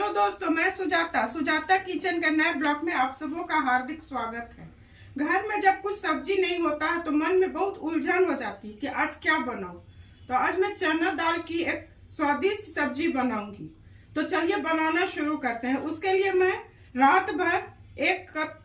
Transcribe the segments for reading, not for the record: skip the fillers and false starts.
Hello दोस्तों, मैं Sujata kitchen के नए ब्लॉग में आप सबों का हार्दिक स्वागत है। घर में जब कुछ सब्जी नहीं होता है तो मन में बहुत उलझन हो जाती है कि आज क्या बनाऊं। तो आज मैं चना दाल की एक स्वादिष्ट सब्जी बनाऊंगी। तो चलिए बनाना शुरू करते हैं। उसके लिए मैं रात भर 1 कप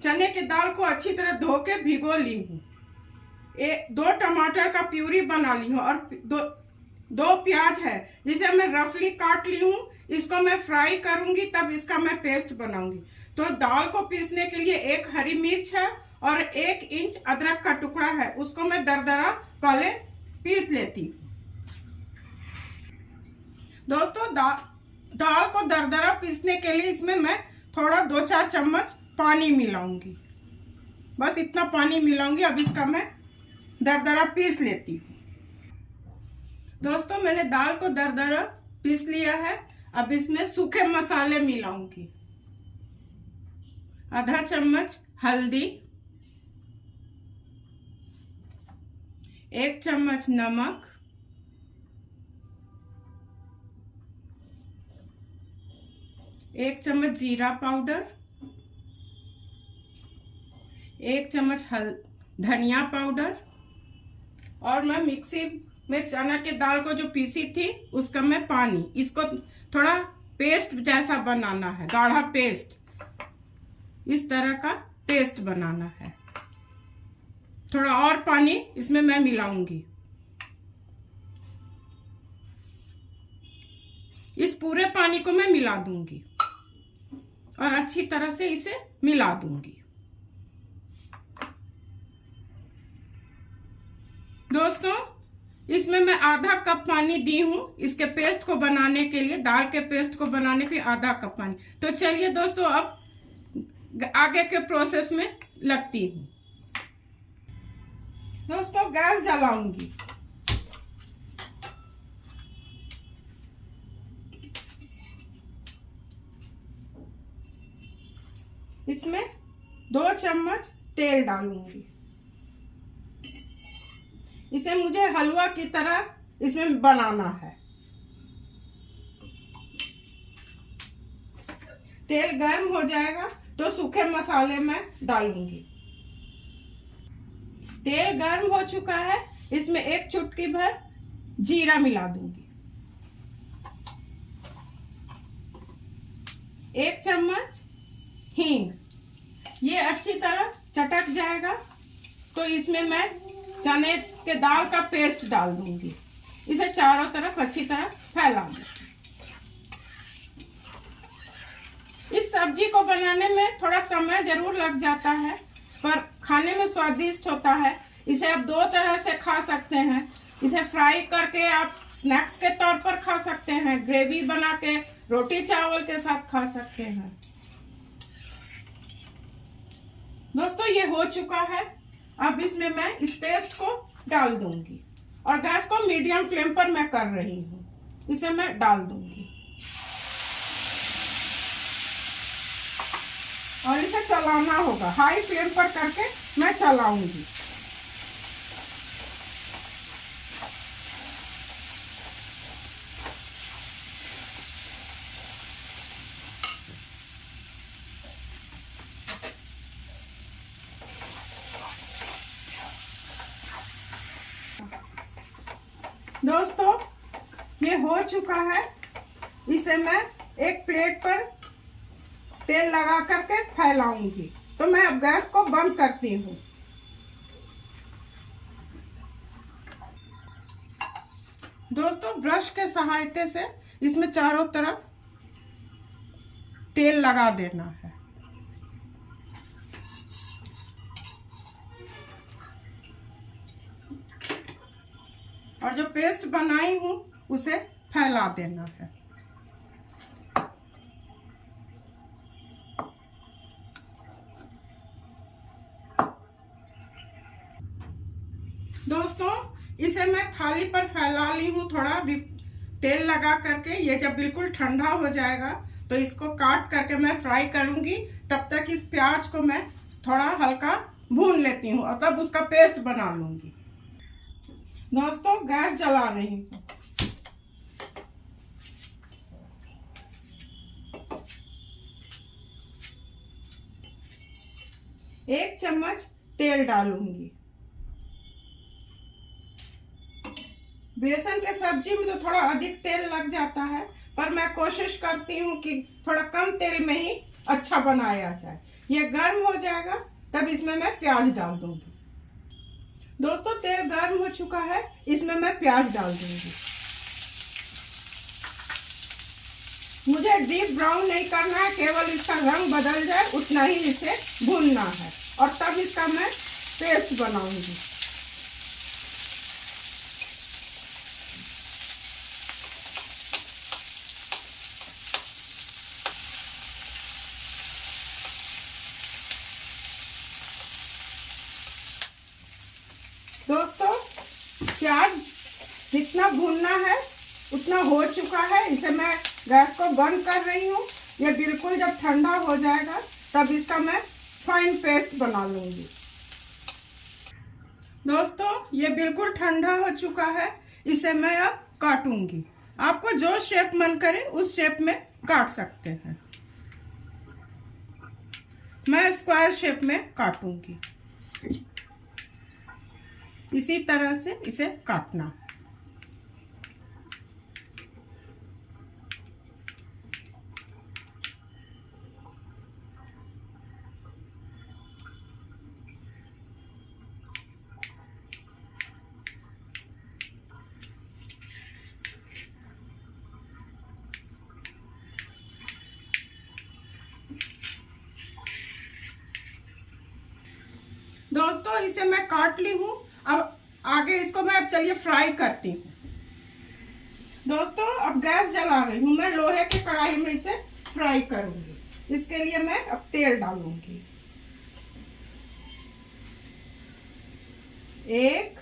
चने की दाल को अच्छी तरह धो के भिगो ली हूँ। 2 टमाटर का प्यूरी बना ली हूँ और दो प्याज है जिसे मैं रफली काट ली हूँ। इसको मैं फ्राई करूंगी, तब इसका मैं पेस्ट बनाऊंगी। तो दाल को पीसने के लिए 1 हरी मिर्च है और 1 इंच अदरक का टुकड़ा है, उसको मैं दरदरा पहले पीस लेती हूँ। दोस्तों दाल को दरदरा पीसने के लिए इसमें मैं थोड़ा 2-4 चम्मच पानी मिलाऊंगी। बस इतना पानी मिलाऊंगी। अब इसका मैं दरदरा पीस लेती हूँ। दोस्तों मैंने दाल को दरदरा पीस लिया है। अब इसमें सूखे मसाले मिलाऊंगी। आधा चम्मच हल्दी, 1 चम्मच नमक, 1 चम्मच जीरा पाउडर, 1 चम्मच धनिया पाउडर, और मैं मिक्सी में चना के दाल को जो पीसी थी उसका मैं पानी, इसको थोड़ा पेस्ट जैसा बनाना है, गाढ़ा पेस्ट, इस तरह का पेस्ट बनाना है। थोड़ा और पानी इसमें मैं मिलाऊंगी। इस पूरे पानी को मैं मिला दूंगी और अच्छी तरह से इसे मिला दूंगी। दोस्तों इसमें मैं आधा कप पानी दी हूँ इसके पेस्ट को बनाने के लिए, दाल के पेस्ट को बनाने के लिए आधा कप पानी। तो चलिए दोस्तों अब आगे के प्रोसेस में लगती हूँ। दोस्तों गैस जलाऊंगी। इसमें 2 चम्मच तेल डालूंगी। इसे मुझे हलवा की तरह इसमें बनाना है। तेल गर्म हो जाएगा तो सूखे मसाले मैं डालूंगी। तेल गर्म हो चुका है, इसमें 1 चुटकी भर जीरा मिला दूंगी, 1 चम्मच हींग। ये अच्छी तरह चटक जाएगा तो इसमें मैं चने के दाल का पेस्ट डाल दूंगी। इसे चारों तरफ अच्छी तरह फैला दूंगी। इस सब्जी को बनाने में थोड़ा समय जरूर लग जाता है, पर खाने में स्वादिष्ट होता है। इसे आप 2 तरह से खा सकते हैं। इसे फ्राई करके आप स्नैक्स के तौर पर खा सकते हैं, ग्रेवी बना के रोटी चावल के साथ खा सकते हैं। दोस्तों ये हो चुका है। अब इसमें मैं इस पेस्ट को डाल दूंगी और गैस को मीडियम फ्लेम पर मैं कर रही हूँ। इसे मैं डाल दूंगी और इसे चलाना होगा। हाई फ्लेम पर करके मैं चलाऊंगी। दोस्तों ये हो चुका है। इसे मैं एक प्लेट पर तेल लगा करके फैलाऊंगी। तो मैं अब गैस को बंद करती हूँ। दोस्तों ब्रश के सहायता से इसमें चारों तरफ तेल लगा देना है। और जो पेस्ट बनाई हूँ उसे फैला देना है। दोस्तों इसे मैं थाली पर फैला ली हूँ थोड़ा तेल लगा करके। ये जब बिल्कुल ठंडा हो जाएगा तो इसको काट करके मैं फ्राई करूंगी। तब तक इस प्याज को मैं थोड़ा हल्का भून लेती हूँ और तब उसका पेस्ट बना लूंगी। दोस्तों गैस जला रही हूँ। 1 चम्मच तेल डालूंगी। बेसन के सब्जी में तो थोड़ा अधिक तेल लग जाता है, पर मैं कोशिश करती हूँ कि थोड़ा कम तेल में ही अच्छा बनाया जाए। ये गर्म हो जाएगा तब इसमें मैं प्याज डाल दूंगी। दोस्तों तेल गर्म हो चुका है, इसमें मैं प्याज डाल दूंगी। मुझे डीप ब्राउन नहीं करना है, केवल इसका रंग बदल जाए उतना ही इसे भूनना है, और तब इसका मैं पेस्ट बनाऊंगी। दोस्तों प्याज जितना भूनना है उतना हो चुका है, इसे मैं गैस को बंद कर रही हूँ। ये बिल्कुल जब ठंडा हो जाएगा तब इसका मैं फाइन पेस्ट बना लूंगी। दोस्तों ये बिल्कुल ठंडा हो चुका है, इसे मैं अब काटूंगी। आपको जो शेप मन करे उस शेप में काट सकते हैं। मैं स्क्वायर शेप में काटूंगी। इसी तरह से इसे काटना। दोस्तों इसे मैं काट ली हूँ। अब आगे इसको मैं अब चलिए फ्राई करती हूँ। दोस्तों अब गैस जला रही हूँ, मैं लोहे की कढ़ाई में इसे फ्राई करूंगी। इसके लिए मैं अब तेल डालूंगी। 1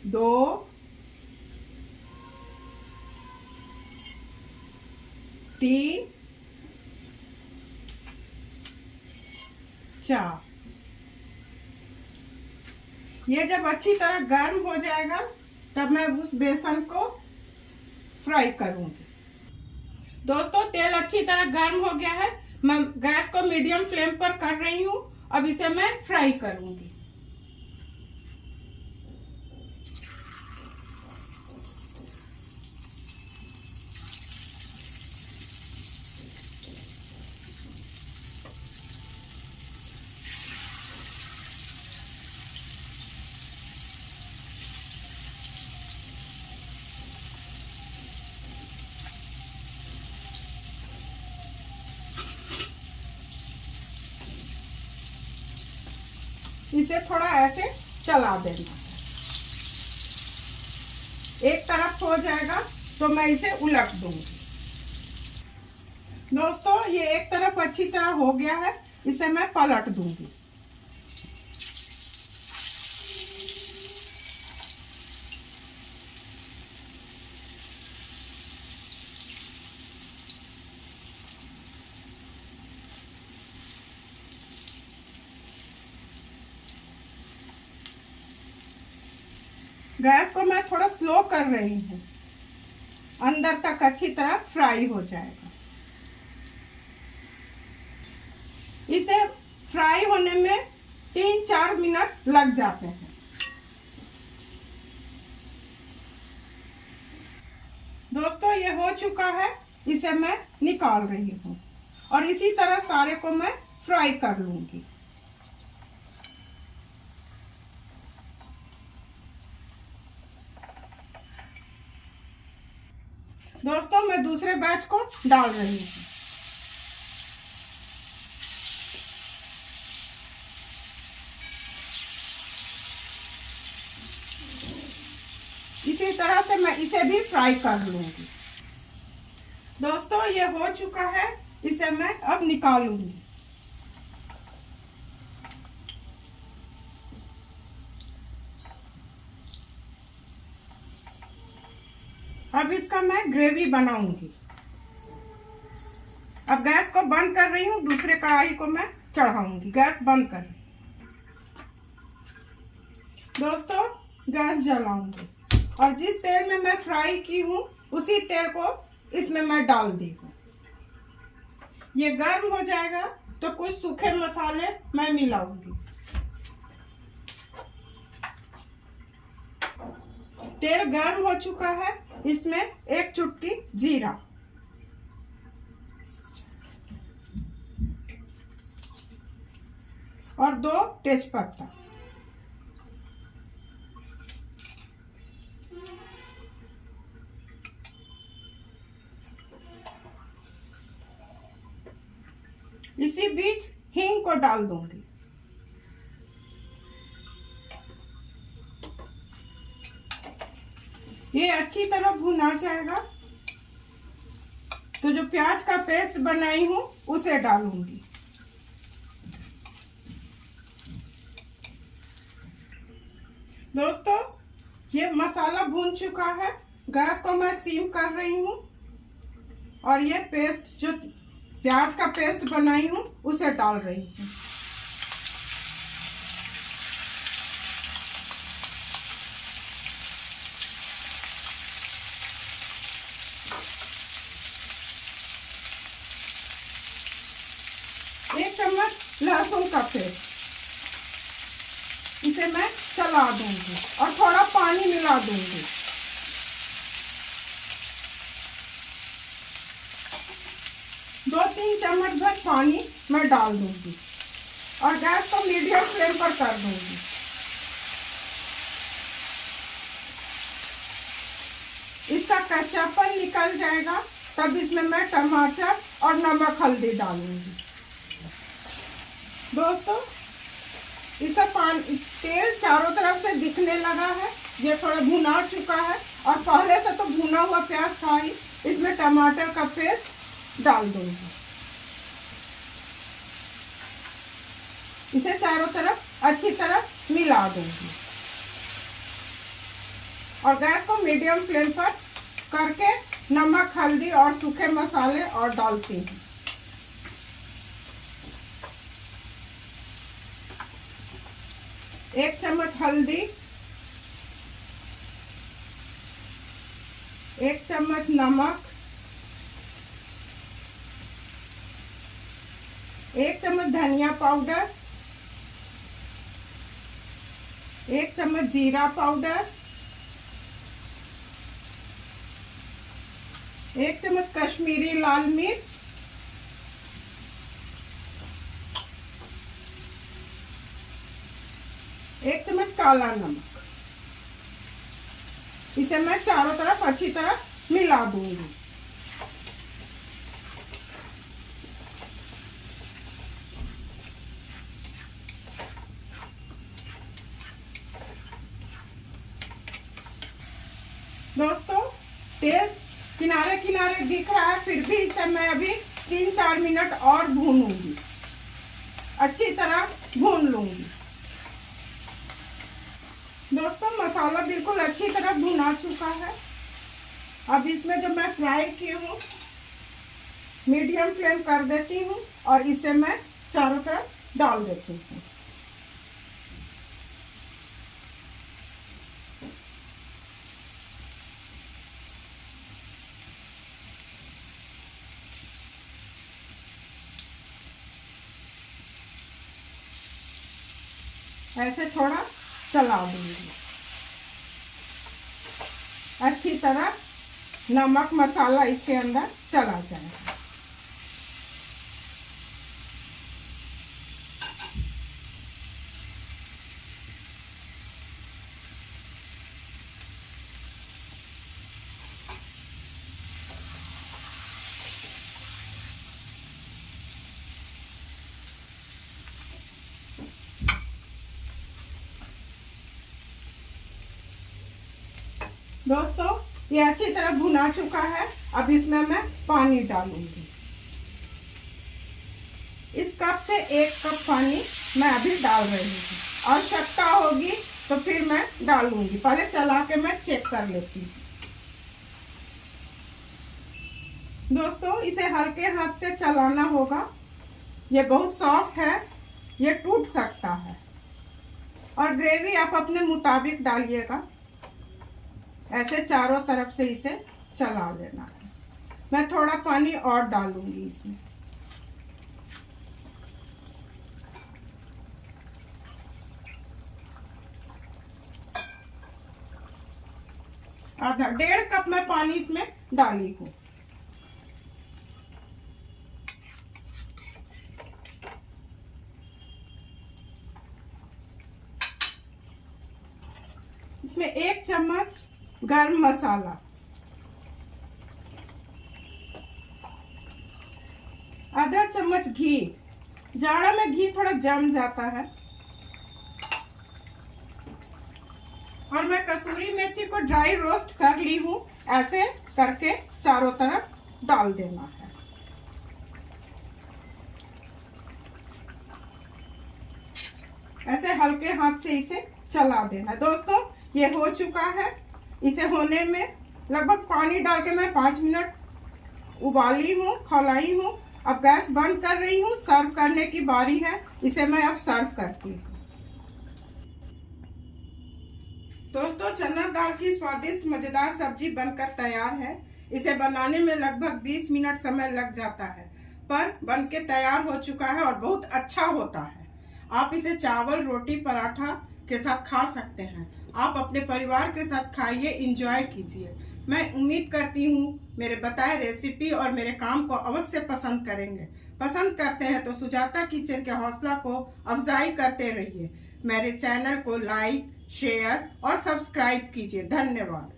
2 3 4। ये जब अच्छी तरह गर्म हो जाएगा तब मैं उस बेसन को फ्राई करूंगी। दोस्तों तेल अच्छी तरह गर्म हो गया है, मैं गैस को मीडियम फ्लेम पर कर रही हूँ। अब इसे मैं फ्राई करूंगी। इसे थोड़ा ऐसे चला देना। एक तरफ हो जाएगा तो मैं इसे उलट दूंगी। दोस्तों ये एक तरफ अच्छी तरह हो गया है, इसे मैं पलट दूंगी। गैस को मैं थोड़ा स्लो कर रही हूँ, अंदर तक अच्छी तरह फ्राई हो जाएगा। इसे फ्राई होने में 3-4 मिनट लग जाते हैं। दोस्तों ये हो चुका है, इसे मैं निकाल रही हूँ और इसी तरह सारे को मैं फ्राई कर लूंगी। दोस्तों मैं दूसरे बैच को डाल रही हूँ। इसी तरह से मैं इसे भी फ्राई कर लूंगी। दोस्तों ये हो चुका है, इसे मैं अब निकालूंगी। अब इसका मैं ग्रेवी बनाऊंगी। अब गैस को बंद कर रही हूँ, दूसरे कढ़ाई को मैं चढ़ाऊंगी। गैस बंद कर रही हूँ। दोस्तों गैस जलाऊंगी और जिस तेल में मैं फ्राई की हूँ उसी तेल को इसमें मैं डाल दी हूँ। ये गर्म हो जाएगा तो कुछ सूखे मसाले मैं मिलाऊंगी। तेल गर्म हो चुका है, इसमें एक चुटकी जीरा और 2 तेजपत्ता। इसी बीच हींग को डाल दूंगी। ये अच्छी तरह भुना जाएगा तो जो प्याज का पेस्ट बनाई हूं उसे डालूंगी। दोस्तों, ये मसाला भून चुका है, गैस को मैं सीम कर रही हूँ और ये पेस्ट जो प्याज का पेस्ट बनाई हूँ उसे डाल रही हूँ। एक चम्मच लहसुन का पेस्ट, इसे मैं चला दूंगी और थोड़ा पानी मिला दूंगी। दो 3 चम्मच भर पानी मैं डाल दूंगी और गैस को मीडियम फ्लेम पर कर दूंगी। इसका कच्चापन निकल जाएगा, तब इसमें मैं टमाटर और नमक हल्दी डालूंगी। दोस्तों, इसका तेल चारों तरफ से दिखने लगा है, ये थोड़ा भुना चुका है और पहले से तो भुना हुआ प्याज था ही। इसमें टमाटर का पेस्ट डाल दूंगी। इसे चारों तरफ अच्छी तरह मिला दूंगी और गैस को मीडियम फ्लेम पर करके नमक हल्दी और सूखे मसाले और डालती हूँ। एक चम्मच हल्दी, 1 चम्मच नमक, 1 चम्मच धनिया पाउडर, 1 चम्मच जीरा पाउडर, 1 चम्मच कश्मीरी लाल मिर्च, 1 चम्मच काला नमक। इसे मैं चारों तरफ अच्छी तरह मिला दूंगी। दोस्तों, तेल किनारे किनारे दिख रहा है, फिर भी इसे मैं अभी 3-4 मिनट और भूनूंगी, अच्छी तरह भून लूंगी। दोस्तों, मसाला बिल्कुल अच्छी तरह भुना चुका है। अब इसमें जो मैं फ्राई की हूँ मीडियम फ्लेम कर देती हूँ और इसे मैं चारों तरफ डाल देती हूँ। ऐसे थोड़ा चला दूंगी। अच्छी तरह नमक मसाला इसके अंदर चला जाएगा। दोस्तों, ये अच्छी तरह भुना चुका है। अब इसमें मैं पानी डालूंगी। इस कप से 1 कप पानी मैं अभी डाल रही हूँ। आवश्यकता होगी तो फिर मैं डालूंगी, पहले चला के मैं चेक कर लेती हूँ। दोस्तों, इसे हल्के हाथ से चलाना होगा, ये बहुत सॉफ्ट है, ये टूट सकता है। और ग्रेवी आप अपने मुताबिक डालिएगा, ऐसे चारों तरफ से इसे चला लेना है। मैं थोड़ा पानी और डालूंगी इसमें। आधा 1.5 कप मैं पानी इसमें डाली हूँ। इसमें 1 चम्मच गरम मसाला, आधा चम्मच घी, जाड़ा में घी थोड़ा जम जाता है, और मैं कसूरी मेथी को ड्राई रोस्ट कर ली हूँ। ऐसे करके चारों तरफ डाल देना है। ऐसे हल्के हाथ से इसे चला देना। दोस्तों ये हो चुका है। इसे होने में लगभग पानी डाल के मैं 5 मिनट उबाली हूँ, खौलाई हूँ। अब गैस बंद कर रही हूँ। सर्व करने की बारी है। इसे मैं अब सर्व करती हूँ। दोस्तों चना दाल की स्वादिष्ट मजेदार सब्जी बनकर तैयार है। इसे बनाने में लगभग 20 मिनट समय लग जाता है, पर बनके तैयार हो चुका है और बहुत अच्छा होता है। आप इसे चावल, रोटी, पराठा के साथ खा सकते हैं। आप अपने परिवार के साथ खाइए, एंजॉय कीजिए। मैं उम्मीद करती हूँ मेरे बताए रेसिपी और मेरे काम को अवश्य पसंद करेंगे। पसंद करते हैं तो सुजाता किचन के हौसला को अफजाई करते रहिए। मेरे चैनल को लाइक, शेयर और सब्सक्राइब कीजिए। धन्यवाद।